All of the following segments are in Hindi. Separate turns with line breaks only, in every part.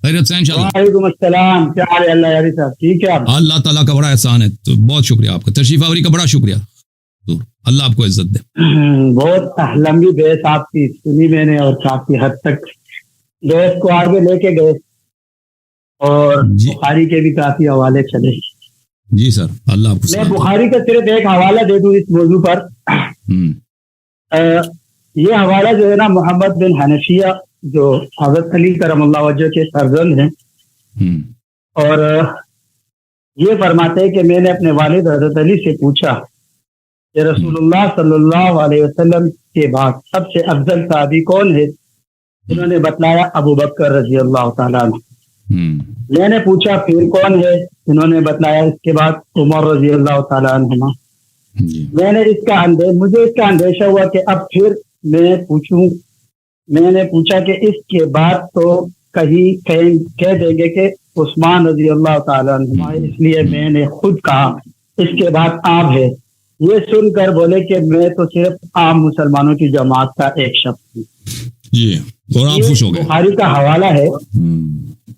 खैरियत से हैं इंशाल्लाह?
वालेकुम अस्सलाम, क्या हाल है अल्लाह यारी साहब, ठीक है आप?
अल्लाह ताला का बड़ा एहसान है, तो बहुत शुक्रिया आपका, तशरीफ आवरी का बड़ा शुक्रिया। तो अल्लाह आपको इज्जत दे।
बहुत लंबी बहस आपकी सुनी मैंने और काफी हद तक बहस को आगे लेके गए और
जी
बुखारी के भी काफी हवाले चले।
जी सर, अल्लाह आपको
मैं
सलामत
बुखारी का सिर्फ एक हवाला दे दूं इस मौजू पर।
हम्म,
ये हवाला जो है ना, मोहम्मद बिन हनफिया जो हजरत अली करमल्लाहु वजह के फर्जंद हैं,
हम्म,
और ये फरमाते हैं कि मैंने अपने वालिद हजरत अली से पूछा कि रसूलुल्लाह सल्लल्लाहु अलैहि वसल्लम के बाद सबसे अफजल साहबी कौन है? उन्होंने बतलाया अबू बकर रजी अल्लाह तआला अन्हु। मैंने पूछा फिर कौन है? इन्होंने बतलाया इसके बाद उमर रजी अल्लाह तआला अन्हुमा। मुझे इसका अंदेशा हुआ कि अब फिर मैंने पूछा कि इसके बाद तो कह देंगे कि उस्मान रजी अल्लाह तआला अन्हुमा, इसलिए मैंने खुद कहा इसके बाद आप है। ये सुनकर बोले कि मैं तो सिर्फ आम मुसलमानों की जमात का एक शख्स हूँ।
जी, और आप खुश हो गए।
बुखारी का हवाला है,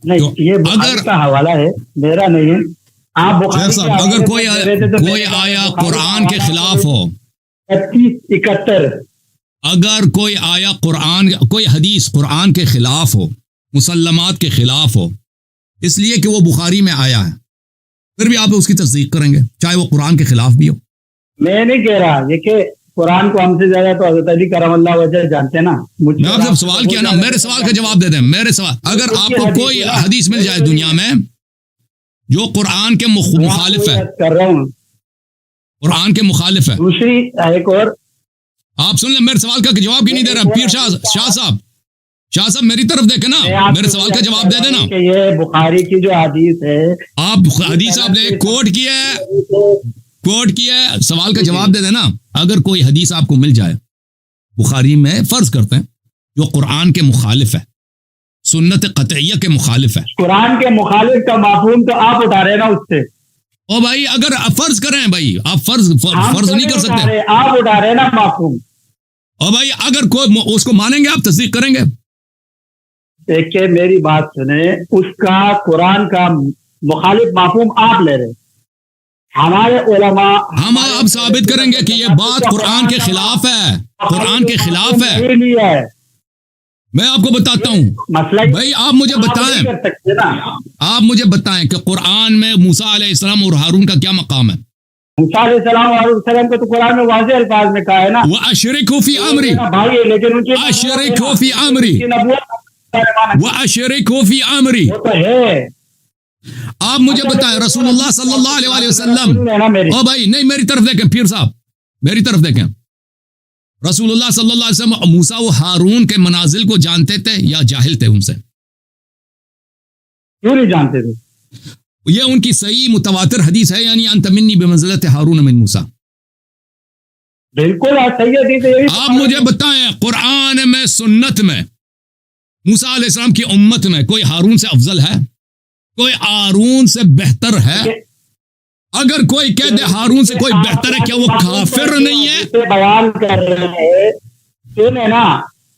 नहीं
तो
ये बुखारी का हवाला है, मेरा नहीं है। आप बुखारी
साहब, अगर कोई आया कुरान के खिलाफ हो,
31-71,
अगर कोई आया कुरान, कोई हदीस कुरान के खिलाफ हो, मुसल्लमात के खिलाफ हो, इसलिए कि वो बुखारी में आया है, फिर भी आप उसकी तस्दीक करेंगे चाहे वो कुरान के खिलाफ भी हो?
मैं नहीं कह रहा ये कि कुरान को हमसे ज्यादा तो हज़रत अली करमल्लाहु वजह जानते हैं ना।
मैं आपसे सवाल किया ना, मेरे सवाल का जवाब दे दें। मेरे सवाल, अगर आपको कोई हदीस मिल जाए दुनिया में जो कुरान के मुखालिफ है,
कर रहा हूँ,
कुरान के मुखालिफ है,
दूसरी एक और
आप सुन लें, मेरे सवाल का जवाब क्यों नहीं दे रहा? पीर शाह साहब मेरी तरफ देखे ना, मेरे सवाल का जवाब दे देना।
कि ये बुखारी की जो हदीस है,
आप हदीस आपने कोट किया है, सवाल का जवाब दे देना। अगर कोई हदीस आपको मिल जाए बुखारी में, फर्ज करते हैं, जो कुरान के मुखालिफ है, सुन्नत कतइया के मुखालिफ है,
कुरान के मुखालिफ का माफूम तो आप उठा रहे ना उससे।
ओ भाई, अगर फर्ज करें भाई, आप फर्ज नहीं कर सकते,
आप उठा रहे ना माफूम।
और भाई अगर कोई उसको मानेंगे, आप तस्दीक करेंगे?
देखिए मेरी बात सुने, उसका कुरान का मुखालिफ माफूम आप ले रहे, हमारे उलमा
हम अब साबित करेंगे कि ये बात कुरान के खिलाफ है, कुरान के खिलाफ है। मैं आपको बताता हूँ भाई, आप मुझे बताएं कि कुरान में मूसा अलैहिस्सलाम और हारून का क्या मकाम है?
मूसा अलैहिस्सलाम को तो कुरान में वाज़ेह अल्फाज में कहा है ना,
वो अशरिकू फी अमरी,
भाई है, लेकिन उनकी
अशरिकू फी अमरी, वो अशरिकू फी अमरी,
वो तो है।
आप मुझे बताएं रसूलुल्लाह सल्लल्लाहु अलैहि वसल्लम, ओ भाई नहीं, मेरी तरफ देखें पीर साहब, मेरी तरफ देखें। रसूलुल्लाह सल्लल्लाहु अलैहि वसल्लम मूसा व हारून के मनाजिल को जानते थे या जाहिल थे उनसे?
क्यों नहीं जानते थे?
ये उनकी सही मुतवातिर हदीस है, यानी अंत मिन्नी बिमंज़िलति हारून मिन मूसा।
बिल्कुल सही हदीस है।
आप मुझे बताएं कुरान में, सुन्नत में, मूसा अलैहिस्सलाम की उम्मत में कोई हारून से अफजल है? कोई हारून से बेहतर है? अगर कोई कह दे हारून से कोई बेहतर है, क्या वो काफिर नहीं है?
बयान कर रहे हैं, सुने ना,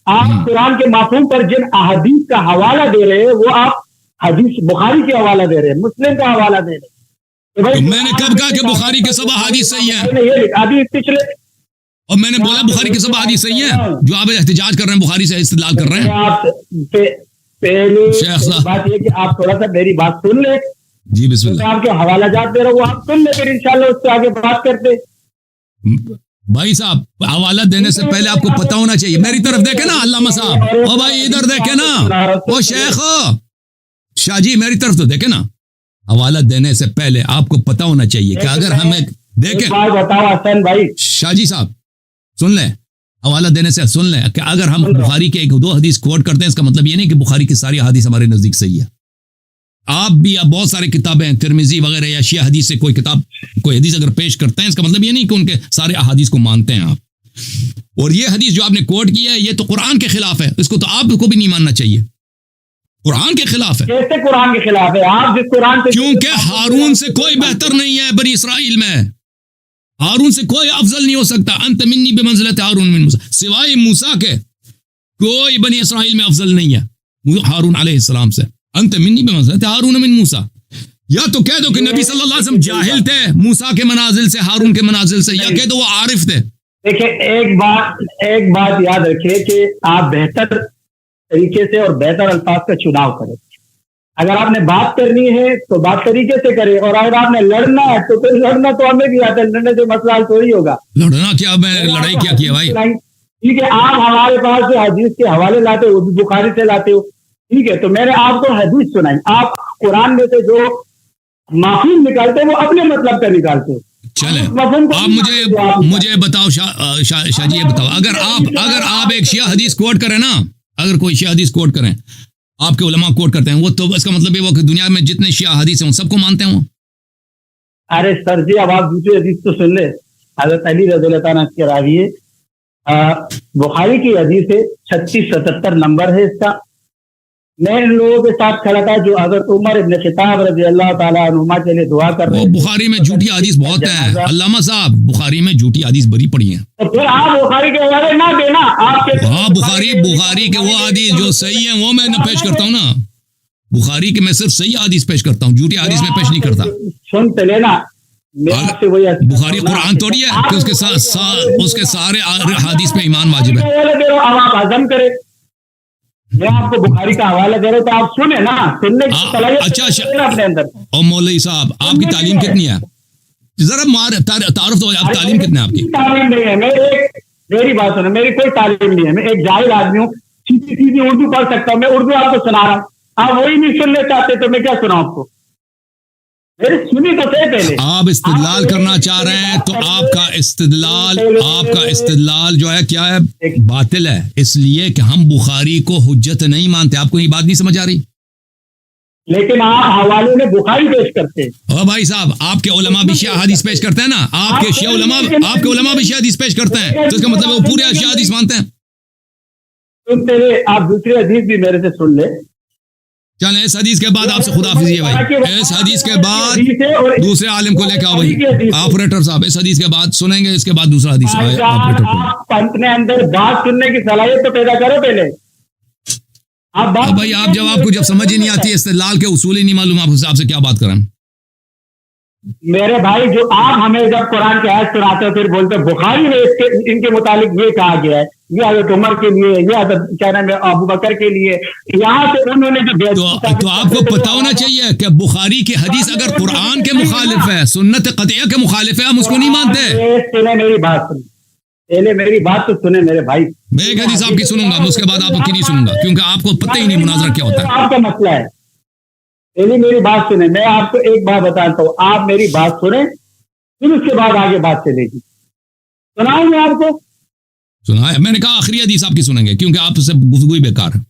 आप कुरान के माफहूम पर जिन अहदीस का हवाला दे रहे हैं, वो आप हदीस बुखारी के हवाला दे रहे हैं, मुस्लिम का हवाला दे रहे हैं।
तो मैंने कब कहा कि बुखारी के सब हदीस सही है?
अभी पिछले,
और मैंने बोला बुखारी के सब हदीस सही है, जो आप एहतिजाज कर रहे हैं, बुखारी से इस्तेदलाल कर रहे हैं।
पहले बात ये कि आप थोड़ा सा मेरी बात सुन ले।
जी बिस्मिल्लाह।
आपके हवाला जात दे रहा हूँ, आप सुन ले, फिर इंशाल्लाह उससे आगे बात करते।
भाई साहब, हवाला देने से पहले आपको पता होना चाहिए। मेरी तरफ देखे ना अल्लामा साहब, ओ भाई इधर देखे ना, ओ शेख शाह जी मेरी तरफ तो देखे ना। हवाला देने से पहले आपको पता होना चाहिए कि अगर हम देखें,
बताओ हसन भाई,
शाह जी साहब सुन लें, हवाला देने से सुन लें कि अगर हम बुखारी के 1-2 हदीस कोट करते हैं, इसका मतलब ये नहीं कि बुखारी की सारी हदीस हमारे नजदीक सही है। आप भी अब बहुत सारी किताबें तिरमिजी वगैरह या शिया हदीस से कोई किताब, कोई हदीस अगर पेश करते हैं, इसका मतलब ये नहीं कि उनके सारे अहादीस को मानते हैं आप। और ये हदीस जो आपने कोट किया है, ये तो कुरान के खिलाफ है, इसको तो आपको भी नहीं मानना चाहिए। कुरान के खिलाफ है।
कैसे कुरान के खिलाफ है? आप जिस कुरान से,
क्योंकि हारून से कोई बेहतर नहीं है बनी इसराइल में, हारून से कोई अफजल नहीं हो सकता। अंत मिन्नी बिमंज़िलति हारून मिन मूसा, सिवाय मूसा के कोई बनी इसराइल में अफजल नहीं है हारून अलैहिस्सलाम से। अंत मिन्नी बिमंज़िलति हारून मिन मूसा, या तो कह दो कि नबी सल्लल्लाहु अलैहि वसल्लम जाहिल थे मूसा के मनाजिल से, हारून के मनाजिल से, या कह दो वो आरिफ थे।
देखिए, एक बात याद रखिए कि आप बेहतर तरीके से और बेहतर अल्फाज का चुनाव करें। अगर आपने बात करनी है तो बात तरीके से करें, और अगर आपने लड़ना है तो फिर लड़ना तो हमें भी आता है, लड़ने से मसला हल थोड़ी होगा।
लड़ना क्या, मैं लड़ाई क्या किया भाई?
ठीक है, आप हमारे पास जो हदीस के हवाले लाते हो वो भी बुखारी से लाते हो, ठीक है, तो मैंने आपको हदीस सुनाई, आप कुरान में से जो माफूम निकालते हो वो अपने मतलब का निकालते हो।
चले, आप मुझे बताओ शाह जी, ये बताओ, अगर आप एक शिया हदीस कोट करें ना, अगर कोई शिया हदीस कोट करें, आपके उलमा कोट करते हैं वो, तो इसका मतलब ये वो कि दुनिया में जितने शिया हदीस हैं उन सबको मानते हैं वो?
अरे सर जी, अब आप दूसरी हदीस तो सुन ले। हज़रत अली रज़ियल्लाहु अन्हु के रावी है, बुखारी की हदीस है, 3677 नंबर है इसका। मैं इन लोगों के साथ खड़ा था जो हज़रत उमर इब्न खिताब रज़ियल्लाहु ताला अन्हुमा के लिए दुआ कर रहे थे।
बुखारी में झूठी हदीस बहुत है अल्लामा साहब, बुखारी में झूठी हदीस बड़ी पड़ी है।
तो फिर आप बुखारी के हवाले ना देना आपके।
हाँ, बुखारी के वो हदीस जो सही है वो मैं पेश करता हूँ ना, बुखारी के मैं सिर्फ सही हदीस पेश करता हूँ, झूठी हदीस में पेश नहीं करता।
सुन तो लेना,
बुखारी कुरान थोड़ी है कि उसके सारे हदीस पे ईमान वाजिब है।
अब आप हजम करें, मैं आपको बुखारी का हवाला दे रहा हूं तो आप सुने ना, सुनने की सलाहियत
अच्छा
अपने अंदर।
और मौलवी साहब, आपकी तालीम कितनी है? जरा तारुफ तो, आप तालीम कितनी है आपकी?
तालीम नहीं है, मेरी बात सुनो, मेरी कोई तालीम नहीं है, मैं एक जाहिल आदमी हूँ, सीधी सीधी उर्दू पढ़ सकता हूँ, मैं उर्दू आपको सुना रहा हूँ, आप वही नहीं सुनने चाहते तो मैं क्या सुनाऊं आपको? मेरी सुनी तो सही पहले।
आप इस्तिदलाल करना चाह रहे हैं तो आपका इस्तिदलाल जो है क्या है, बातिल है, इसलिए कि हम बुखारी को हुज्जत नहीं मानते। आपको ये बात नहीं समझ आ रही?
लेकिन आप हवाले में बुखारी पेश करते हैं।
ओ भाई साहब, आपके उलमा भी शिया हदीस पेश करते हैं ना, आपके उलमा भी शिया हदीस पेश करते हैं, तो इसका मतलब वो पूरे शिया हदीस मानते हैं।
आप दूसरी हदीस भी मेरे से सुन ले।
चलें, इस हदीस के बाद आपसे खुदाफिज़ है भाई, इस हदीस के बाद दूसरे आलिम को लेकर आओ भाई। ऑपरेटर साहब, इस हदीस के बाद सुनेंगे, इसके बाद दूसरा हदीस ऑपरेटर को।
आप अपने अंदर बात सुनने की सलाहियत तो पैदा करो पहले।
भाई आप जब आपको जब समझ ही नहीं आती है, इस्तिदलाल के उसूल ही नहीं मालूम, आपसे क्या बात करें?
मेरे भाई, जो आप हमें जब कुरान के आयत सुनाते हो फिर बोलते बुखारी में इनके मुतालिक ये कहा गया है, ये हज़रत उमर के लिए, ये हज़रत क्या नाम है अबू बकर के लिए, यहाँ से उन्होंने जो
तो आपको पता होना चाहिए कि बुखारी की हदीस अगर कुरान के मुखालिफ है, सुन्नत क़तिया के मुखालिफ है, हम उसको नहीं मानते।
सुने मेरी बात, सुन पहले मेरी बात तो सुने मेरे भाई।
मैं एक हदीस आपकी सुनूंगा, उसके बाद आपकी नहीं सुनूंगा, क्योंकि आपको पता ही नहीं मुनाजरा क्या होता है।
आपका मसला है, पहले मेरी बात सुने। मैं आपको एक बात बताता हूँ, आप मेरी बात सुने, फिर उसके बाद आगे बात चलेगी। सुनाऊं मैं आपको?
सुनाए, मैंने कहा आखिरी हदीस आपकी सुनेंगे, क्योंकि आपसे गुफ्तगू ही बेकार है,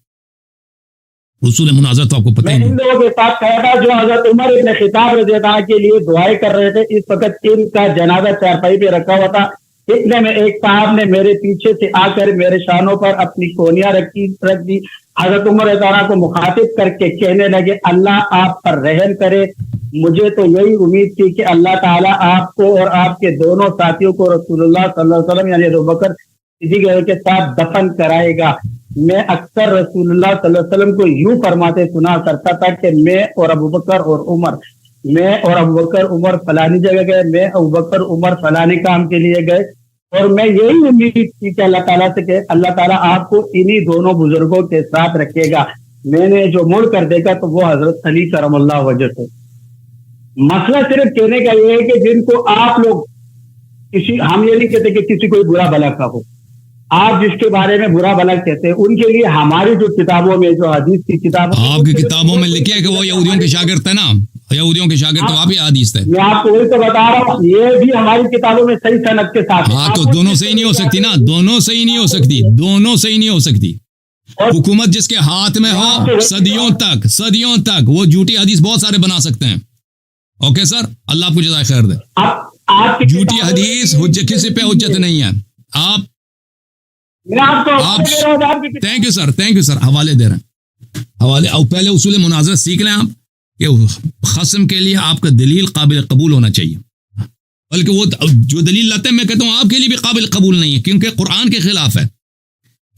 उसूल मुनाजरा तो आपको पता ही नहीं।
इन लोगों के साथ खड़ा था जो हज़रत उमर इब्न खिताब रज़ियल्लाहु अन्हु के लिए दुआएं कर रहे थे। इस वक्त इनका जनाजा चारपाई पे रखा हुआ था। इतने में एक साहब ने मेरे पीछे से आकर मेरे शानों पर अपनी कोनियां रख दी। हज़रत उमर रज़ियल्लाहु को मुखातिब करके कहने लगे, अल्लाह आप पर रहम करे, मुझे तो यही उम्मीद थी कि अल्लाह ताला आपको और आपके दोनों साथियों को रसूलुल्लाह सल्लल्लाहु अलैहि वसल्लम यानी अबू बकर सिद्दीक़ के साथ दफन कराएगा। मैं अक्सर रसूलुल्लाह सल्लल्लाहु अलैहि वसल्लम को यूं फरमाते सुना करता था कि मैं और अबू बकर उमर फलानी जगह गए, मैं अबू बकर उमर फलाने काम के लिए गए, और मैं यही उम्मीद थी कि अल्लाह ताला से कि अल्लाह ताला आपको इन्हीं दोनों बुजुर्गों के साथ रखेगा। मैंने जो मुड़ कर देखा तो वो हजरत अली करमल्लाह वजह थे। मसला सिर्फ कहने का ये है कि जिनको आप लोग हम ये नहीं कहते कि किसी कोई बुरा भला का हो, आप जिसके बारे में बुरा भला कहते हैं उनके लिए हमारी जो किताबों में, जो हदीस की किताब,
आपकी किताबों में लिखे है कि वो यहूदियों के शागिर्द है ना, यहूदियों के शागिर्द तो आप ही हदीस थे।
मैं आपको वही तो बता रहा हूँ, ये भी हमारी किताबों में सही सनद के साथ।
हाँ, तो दोनों सही नहीं हो सकती ना, दोनों सही नहीं हो सकती। हुकूमत जिसके हाथ में हो सदियों तक वो झूठी हदीस बहुत सारे बना सकते हैं। ओके सर, अल्लाह आपको जज़ाए खैर दे। झूठी हदीस किसी पे हुज्जत नहीं है। आप थैंक यू सर, हवाले दे रहे हैं, हवाले। और पहले उसूल मुनाज़रा सीख लें आप कि खस्म के लिए आपका दलील काबिल कबूल होना चाहिए, बल्कि वो जो दलील लाते हैं मैं कहता हूँ आपके लिए भी काबिल कबूल नहीं है, क्योंकि कुरान के खिलाफ है।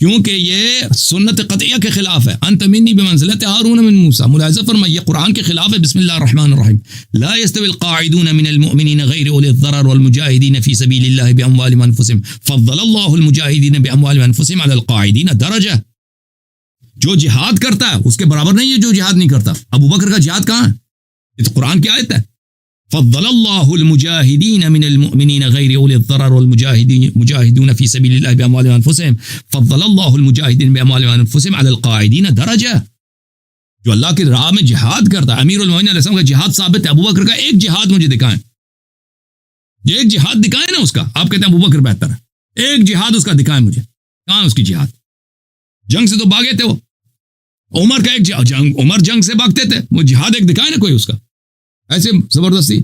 क्योंकि ये सुन्नत क़तइया के खिलाफ है। अंत मिन्नी बिमंज़िलति हारून मिन मूसा, मुलाहिज़ा फरमाइए ये कुरान के खिलाफ है। बिस्मिल्लाहिर रहमानिर रहीम, ला यस्तविल क़ाइदून मिनल मुअमिनीन गैर उलिल ज़रर वल मुजाहिदीन फ़ी सबीलिल्लाहि बिअमवालिहिम व अनफुसिहिम फ़ज़्ज़लल्लाहुल मुजाहिदीन बिअमवालिहिम व अनफुसिहिम अलल क़ाइदीन दरजा। जो जिहाद करता है उसके बराबर नहीं है जो जिहाद नहीं करता। अबू बकर का जिहाद कहाँ है? ये तो कुरान की आयत है। फ़ज़्ज़लल्लाहुल मुजाहिदीन मिनल मुअमिनीन गैर उलिल ज़रर वल मुजाहिदून फ़ी सबीलिल्लाहि बिअमवालिहिम व अनफुसिहिम फ़ज़्ज़लल्लाहुल मुजाहिदीन बिअमवालिहिम व अनफुसिहिम अलल क़ाइदीन दरजा। जो अल्लाह की राह में जिहाद करता है, अमीरुल मोमिनीन अलैहि सलाम का जिहाद साबित है। अबू बकर का एक जिहाद मुझे दिखाएं, ये एक जिहाद दिखाएं ना उसका। आप कहते हैं अबू बकर बेहतर है, एक जिहाद उसका दिखाएं मुझे, कहाँ है उसकी जिहाद? जंग से तो भागे थे वो। उमर का एक जंग, उमर जंग से भागते थे, वो जिहाद एक दिखाए ना कोई उसका, ऐसे जबरदस्ती।